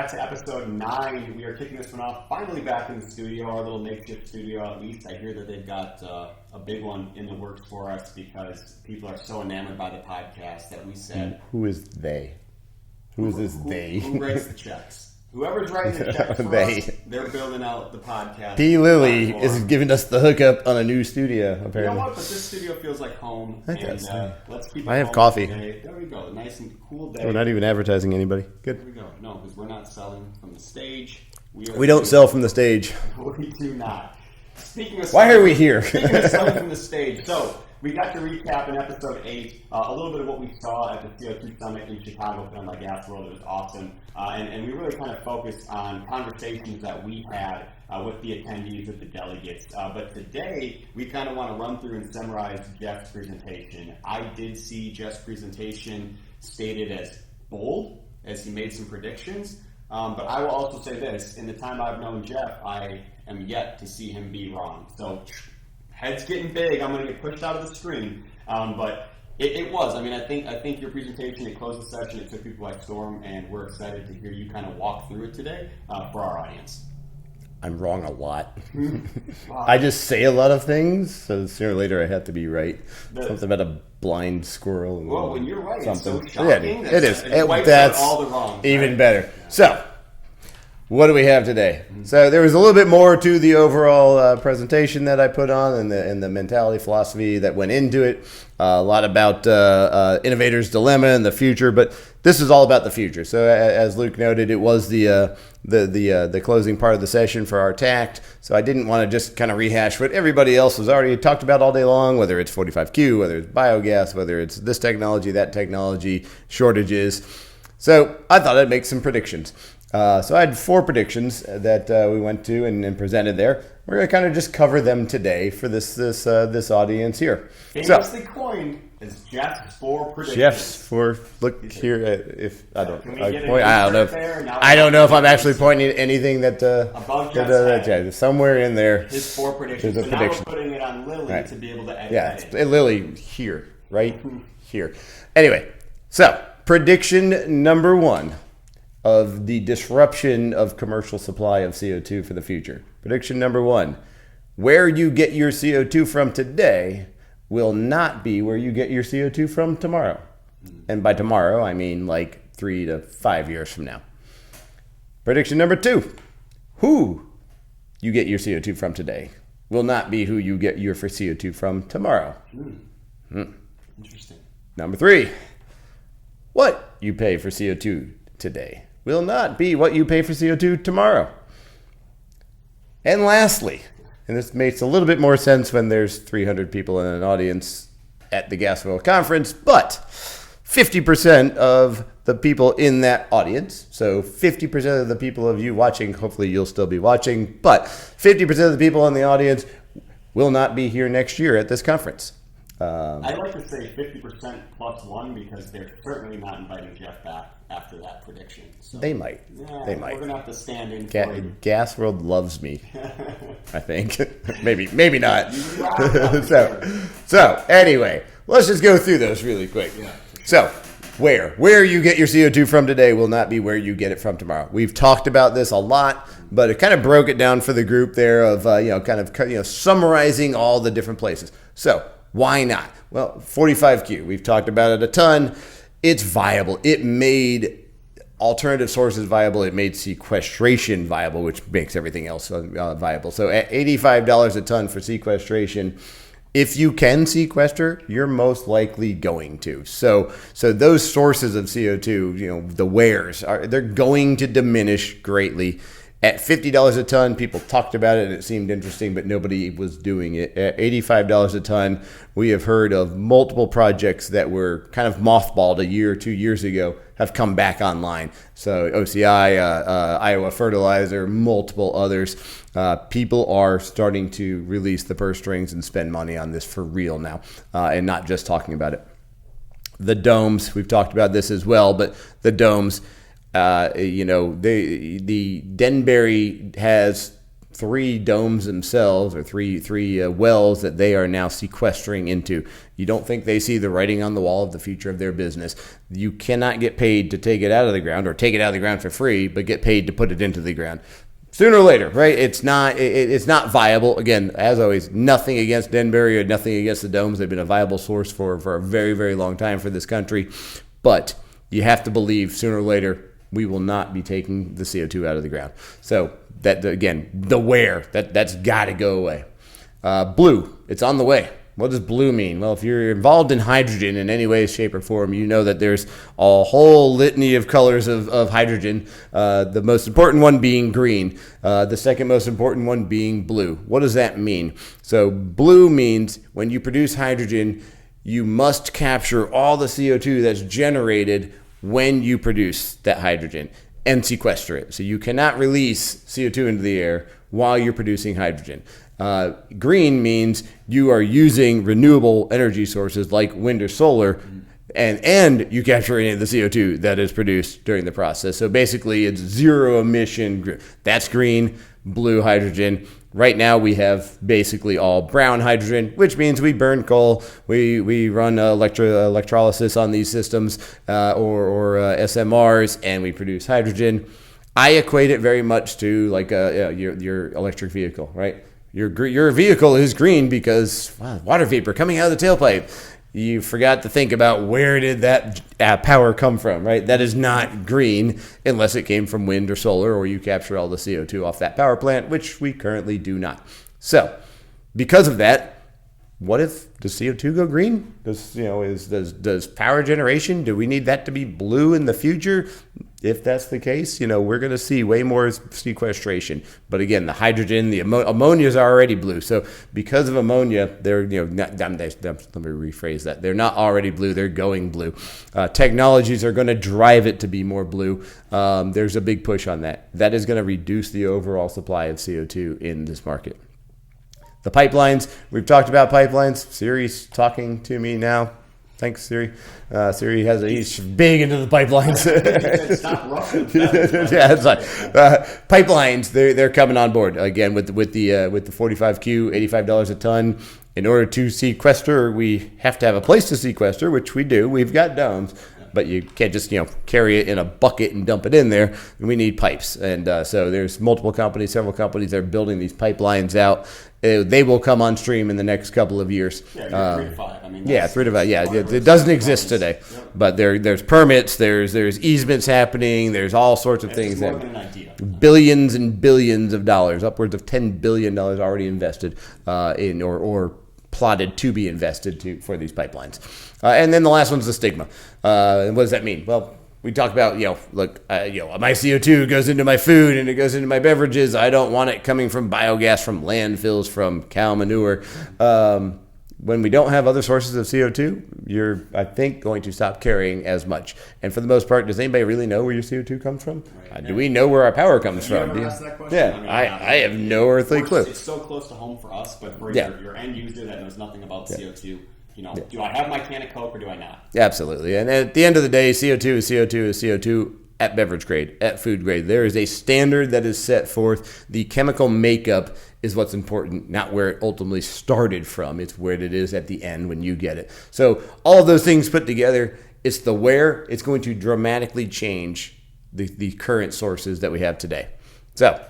back to episode 9. We are kicking this one off, finally back in the studio, our little makeshift studio at least. I hear that they've got a big one in the works for us because people are so enamored by the podcast that we said... Who is they? Who is this they? Who writes the checks? Whoever's writing the checks for us, they're building out the podcast. P. Lilly is giving us the hookup on a new studio, apparently. You know what? But this studio feels like home. Let's keep it I have coffee. Today. There we go. Nice and cool day. We're not even advertising anybody. Good. There we go. No, because we're not selling from the stage. We don't sell from the stage. We do not. Speaking of Why are we here? Speaking of selling from the stage. So, we got to recap in episode 8 a little bit of what we saw at the CO2 Summit in Chicago, put on by Gasworld. It was awesome. And we really kind of focused on conversations that we had with the attendees, with the delegates. But today, we kind of want to run through and summarize Jeff's presentation. I did see Jeff's presentation stated as bold, as he made some predictions. But I will also say this, in the time I've known Jeff, I am yet to see him be wrong. So, head's getting big. I'm going to get pushed out of the screen. But it was. I mean, I think your presentation, it closed the session, it took people by storm, and we're excited to hear you kind of walk through it today for our audience. I'm wrong a lot. Wow. I just say a lot of things, so sooner or later I have to be right. Something about a blind squirrel. Well, when you're right, something. It's so shocking. Yeah, it is. It wipes That's out all the wrongs, even right? better. So, what do we have today? So there was a little bit more to the overall presentation that I put on and the mentality philosophy that went into it. A lot about innovator's dilemma and the future, but this is all about the future. So as Luke noted, it was the closing part of the session for our TACT. So I didn't want to just kind of rehash what everybody else has already talked about all day long, whether it's 45Q, whether it's biogas, whether it's this technology, that technology, shortages. So I thought I'd make some predictions. So I had 4 predictions that we went to and presented there. We're going to kind of just cover them today for this audience here. Famously coined as Jeff's 4 predictions. Jeff's 4. Look here. If I don't, Can we I get point. I don't know. I don't know if I'm actually pointing at anything that above Jeff's head. Somewhere in there. His 4 predictions. There's a so prediction. Now we're putting it on Lily to be able to edit Yeah, it. Lily here, right here. Anyway, so prediction number 1. Of the disruption of commercial supply of CO2 for the future. Prediction number 1, where you get your CO2 from today will not be where you get your CO2 from tomorrow. And by tomorrow, I mean like 3 to 5 years from now. Prediction number 2, who you get your CO2 from today will not be who you get your CO2 from tomorrow. Interesting. Number 3, what you pay for CO2 today will not be what you pay for CO2 tomorrow. And lastly, and this makes a little bit more sense when there's 300 people in an audience at the Gasworld conference, but 50% of the people in that audience, so 50% of the people of you watching, hopefully you'll still be watching, but 50% of the people in the audience will not be here next year at this conference. I like to say 50% plus 1 because they're certainly not inviting Jeff back after that prediction. So, they might. Yeah, they might. We're going to have to stand in for you. Gasworld loves me, I think. maybe not. So anyway, let's just go through those really quick. Yeah. So where you get your CO2 from today will not be where you get it from tomorrow. We've talked about this a lot, but it kind of broke it down for the group there of summarizing all the different places. So why not? Well, 45Q, we've talked about it a ton. It's viable. It made alternative sources viable. It made sequestration viable, which makes everything else viable. So at $85 a ton for sequestration, if you can sequester, you're most likely going to. So those sources of CO2, the wheres, they're going to diminish greatly. At $50 a ton, people talked about it and it seemed interesting, but nobody was doing it. At $85 a ton, we have heard of multiple projects that were kind of mothballed a year or 2 years ago have come back online. So OCI, Iowa Fertilizer, multiple others. People are starting to release the purse strings and spend money on this for real now, and not just talking about it. The domes, we've talked about this as well, but the domes, the Denbury has 3 domes themselves, or three wells that they are now sequestering into. You don't think they see the writing on the wall of the future of their business. You cannot get paid to take it out of the ground, or take it out of the ground for free, but get paid to put it into the ground. Sooner or later, right? It's not viable. Again, as always, nothing against Denbury or nothing against the domes. They've been a viable source for a very, very long time for this country. But you have to believe sooner or later we will not be taking the CO2 out of the ground. So that, again, the where, that's got to go away. Blue, it's on the way. What does blue mean? Well, if you're involved in hydrogen in any way, shape, or form, you know that there's a whole litany of colors of hydrogen, the most important one being green, the second most important one being blue. What does that mean? So blue means when you produce hydrogen, you must capture all the CO2 that's generated when you produce that hydrogen and sequester it. So you cannot release CO2 into the air while you're producing hydrogen. Green means you are using renewable energy sources like wind or solar, and you capture any of the CO2 that is produced during the process. So basically it's zero emission. That's green. Blue hydrogen. Right now we have basically all brown hydrogen, which means we burn coal, we run electrolysis on these systems, or SMRs, and we produce hydrogen. I equate it very much to like your electric vehicle, right? Your vehicle is green because water vapor coming out of the tailpipe. You forgot to think about where did that power come from, right? That is not green unless it came from wind or solar, or you capture all the CO2 off that power plant, which we currently do not. So, because of that, what if does CO2 go green? Does power generation, do we need that to be blue in the future? If that's the case, we're going to see way more sequestration. But again, the hydrogen, the ammonia is already blue. So because of ammonia, they're, let me rephrase that. They're not already blue. They're going blue. Technologies are going to drive it to be more blue. There's a big push on that. That is going to reduce the overall supply of CO2 in this market. The pipelines, we've talked about pipelines. Siri's talking to me now. Thanks, Siri. Siri he's big into the pipelines. Stop roughing. Yeah, it's like pipelines. They're coming on board again with the 45Q, $85 a ton. In order to sequester, we have to have a place to sequester, which we do. We've got domes, but you can't just carry it in a bucket and dump it in there. We need pipes, and so there's several companies that are building these pipelines out. They will come on stream in the next couple of years. Yeah, 3 to 5. I mean, 3 to 5. Yeah, it doesn't exist today, but there's permits, there's easements happening, there's all sorts of things. More than an idea. Billions and billions of dollars, upwards of $10 billion already invested in or plotted to be invested for these pipelines. And then the last one's the stigma. And what does that mean? Well, we talked about, my CO2 goes into my food and it goes into my beverages. I don't want it coming from biogas, from landfills, from cow manure. When we don't have other sources of CO2, you're, I think, going to stop carrying as much. And for the most part, does anybody really know where your CO2 comes from? Right. Do we know where our power comes from? Asked that question? Yeah, I have no earthly clue. It's so close to home for us, but for your end user that knows nothing about CO2, do I have my can of Coke or do I not? Absolutely. And at the end of the day, CO2 is CO2 is CO2 at beverage grade, at food grade. There is a standard that is set forth. The chemical makeup is what's important, not where it ultimately started from. It's where it is at the end when you get it. So all of those things put together, it's the where. It's going to dramatically change the current sources that we have today. So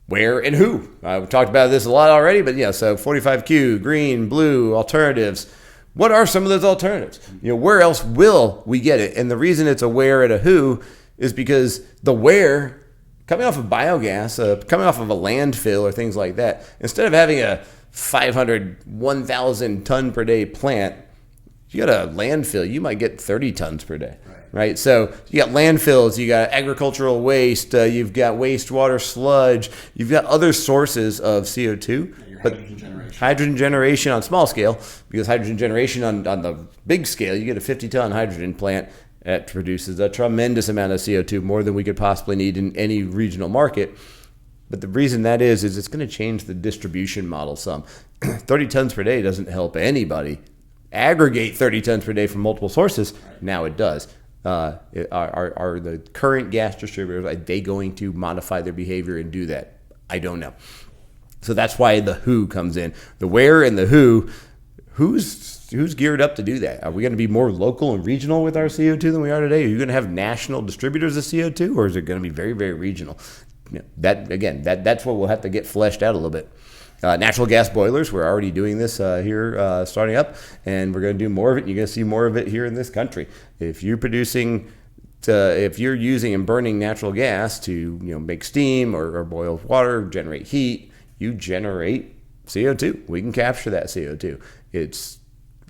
where and who? We've talked about this a lot already, but so 45Q, green, blue, alternatives. What are some of those alternatives? Where else will we get it? And the reason it's a where and a who is because the where, coming off of biogas, coming off of a landfill or things like that, instead of having a 1,000 ton per day plant, you got a landfill, you might get 30 tons per day. Right? So you got landfills, you got agricultural waste, you've got wastewater sludge, you've got other sources of CO2. But hydrogen generation on small scale, because hydrogen generation on the big scale, you get a 50-ton hydrogen plant that produces a tremendous amount of CO2, more than we could possibly need in any regional market. But the reason that is it's going to change the distribution model some. 30 tons per day doesn't help anybody aggregate 30 tons per day from multiple sources. Now it does. Are the current gas distributors, are they going to modify their behavior and do that? I don't know. So that's why the who comes in. The where and the who's geared up to do that? Are we going to be more local and regional with our CO2 than we are today? Are you going to have national distributors of CO2, or is it going to be very, very regional? That's what we'll have to get fleshed out a little bit. Natural gas boilers, we're already doing this here, starting up, and we're going to do more of it. You're going to see more of it here in this country. If you're using and burning natural gas to make steam or boil water, generate heat, you generate CO2. We can capture that CO2. It's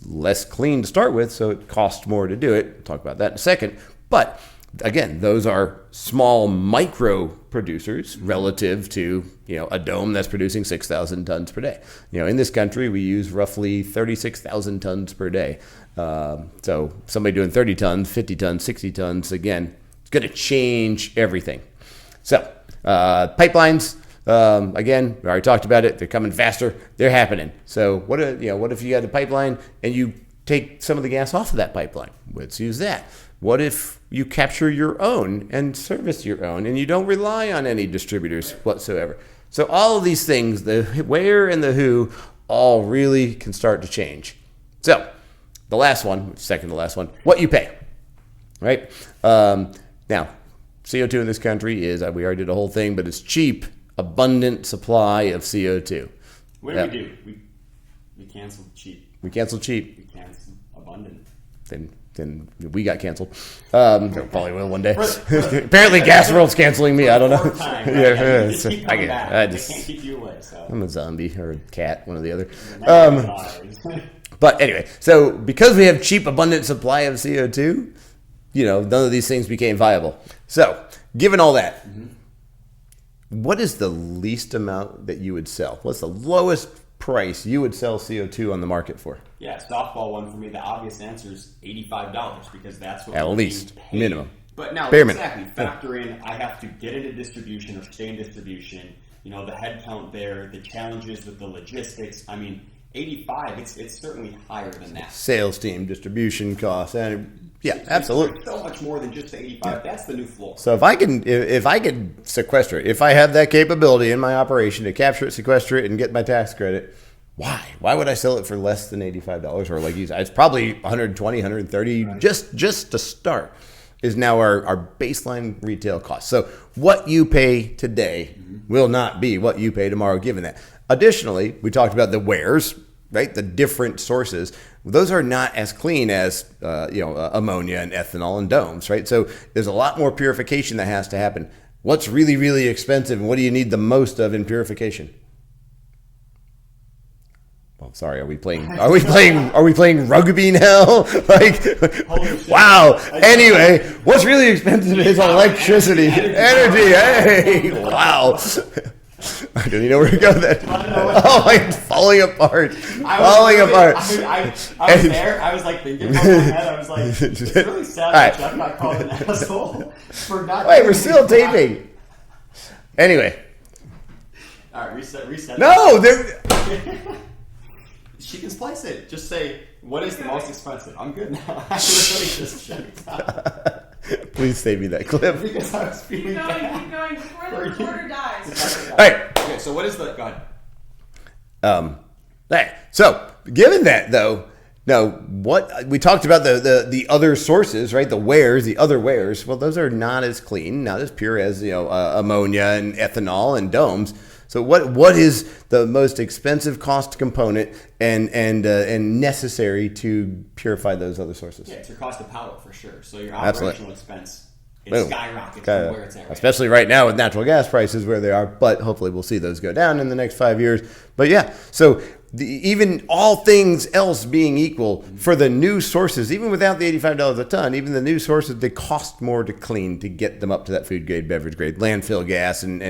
less clean to start with, so it costs more to do it. We'll talk about that in a second. But again, those are small micro producers relative to a dome that's producing 6,000 tons per day. In this country, we use roughly 36,000 tons per day. So somebody doing 30 tons, 50 tons, 60 tons, again, it's going to change everything. So pipelines. Again, we already talked about it. They're coming faster. They're happening. So what if you had a pipeline and you take some of the gas off of that pipeline? Let's use that. What if you capture your own and service your own and you don't rely on any distributors whatsoever? So all of these things, the where and the who, all really can start to change. So the last one, second to last one, what you pay, right? Now, CO2 in this country is, we already did a whole thing, but it's cheap, abundant supply of CO2. What did we do? We canceled cheap. We canceled cheap. We canceled abundant. Then we got canceled. Probably will one day. Apparently, Gasworld's canceling me. I don't know. They can't keep you away. So I'm a zombie or a cat, one or the other. But anyway, so because we have cheap, abundant supply of CO2, none of these things became viable. So, given all that, what is the least amount that you would sell? What's the lowest price you would sell CO2 on the market for? Yeah, softball one for me. The obvious answer is $85 because that's what at least minimum. But now, bare exactly, minimum. factor in I have to get into distribution or stay in distribution. The head count there, the challenges with the logistics. I mean, 85. It's certainly higher than that. Sales team, distribution costs, and absolutely. It's so much more than just the 85. Yeah. That's the new floor. So if I can sequester it, if I have that capability in my operation to capture it, sequester it, and get my tax credit, why? Why would I sell it for less than $85? Or like you said, it's probably $120, $130 right. just to start is now our baseline retail cost. So what you pay today will not be what you pay tomorrow given that. Additionally, we talked about the wheres, right? The different sources. Those are not as clean as ammonia and ethanol and domes, right? So there's a lot more purification that has to happen. What's really, really expensive, and what do you need the most of in purification? Well, sorry, are we playing rugby now? Wow. Anyway, what's really expensive is electricity, energy. Hey, wow. I don't even know where to go then. Oh, I'm falling apart. I was there. I was like thinking about my head. I was like, it's really sad that Jeff got called an asshole for not. Wait, we're still taping. Anyway. All right, reset. No, she can splice it. Just say, what is the most expensive? I'm good now. I literally just shut it down. Please save me that clip. Because I was feeling bad. Keep going before the recorder dies. All right. Okay, so what is the... Go ahead. All right. So, given that, though, now, what we talked about the other sources, right? The other wares. Well, those are not as clean, not as pure as ammonia and ethanol and domes. So what is the most expensive cost component and necessary to purify those other sources? Yeah, it's your cost of power for sure. So your operational expense skyrockets from where it's at. Especially right now with natural gas prices where they are, but hopefully we'll see those go down in the next 5 years. But yeah, so even all things else being equal, for the new sources, even without the $85 a ton, even the new sources, they cost more to clean to get them up to that food grade, beverage grade, landfill gas and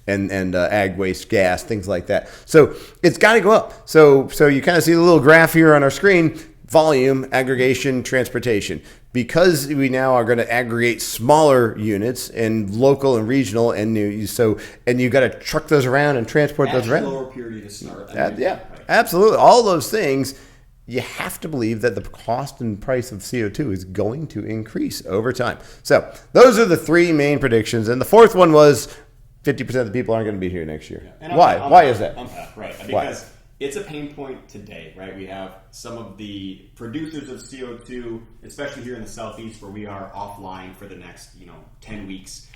ag waste gas, things like that. So it's got to go up. So you kind of see the little graph here on our screen: volume, aggregation, transportation. Because we now are going to aggregate smaller units and local and regional, and you got to truck those around and transport those around. Lower purity to start. Absolutely. All those things, you have to believe that the cost and price of CO2 is going to increase over time. So those are the three main predictions, and the fourth one was 50% of the people aren't going to be here next year. And Why? Why is that? Right. Because Why? it's a pain point today, right? We have some of the producers of CO2, especially here in the Southeast, where we are offline for the next, 10 weeks.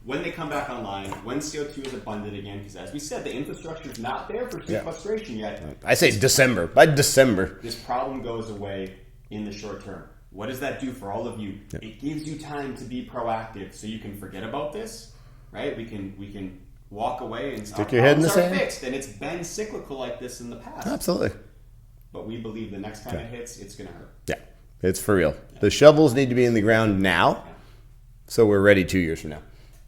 When they come back online, when CO2 is abundant again, because as we said, the infrastructure is not there for sequestration yet. I say December. By December. This problem goes away in the short term. What does that do for all of you? Yeah. It gives you time to be proactive, so you can forget about this, right? We can walk away and stick your head in the sand. Fixed, and it's been cyclical like this in the past. Absolutely. But we believe the next time it hits, it's going to hurt. Yeah, it's for real. Yeah. The shovels need to be in the ground now, so we're ready 2 years from now.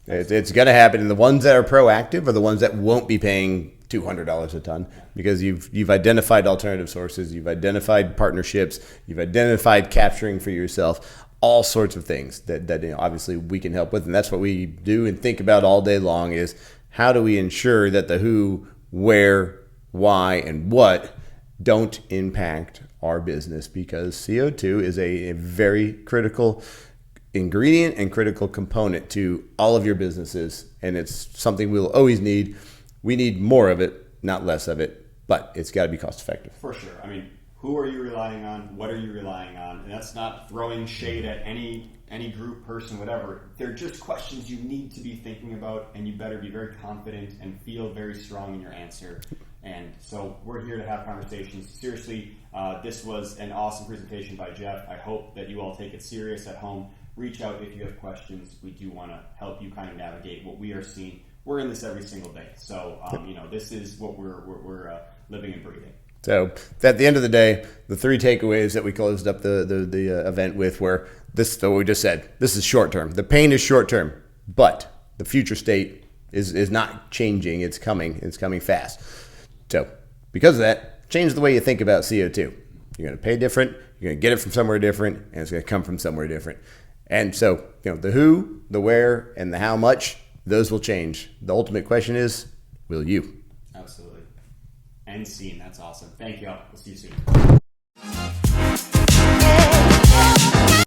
It's going to happen, and the ones that are proactive are the ones that won't be paying $200 a ton because you've identified alternative sources, you've identified partnerships, you've identified capturing for yourself, all sorts of things that obviously we can help with, and that's what we do and think about all day long is how do we ensure that the who, where, why, and what don't impact our business because CO2 is a very critical ingredient and critical component to all of your businesses, and it's something we'll always need. We need more of it, not less of it, but it's got to be cost effective. For sure. I mean, who are you relying on? What are you relying on? And that's not throwing shade at any group, person, whatever. They're just questions you need to be thinking about, and you better be very confident and feel very strong in your answer. And so we're here to have conversations. Seriously, this was an awesome presentation by Jeff. I hope that you all take it serious at home. Reach out if you have questions. We do want to help you kind of navigate what we are seeing. We're in this every single day. So, this is what we're living and breathing. So at the end of the day, the three takeaways that we closed up the event with were what we just said. This is short term. The pain is short term, but the future state is not changing. It's coming. It's coming fast. So because of that, change the way you think about CO2. You're going to pay different. You're going to get it from somewhere different, and it's going to come from somewhere different. And so, the who, the where, and the how much, those will change. The ultimate question is, will you? Absolutely. End scene. That's awesome. Thank you all. We'll see you soon.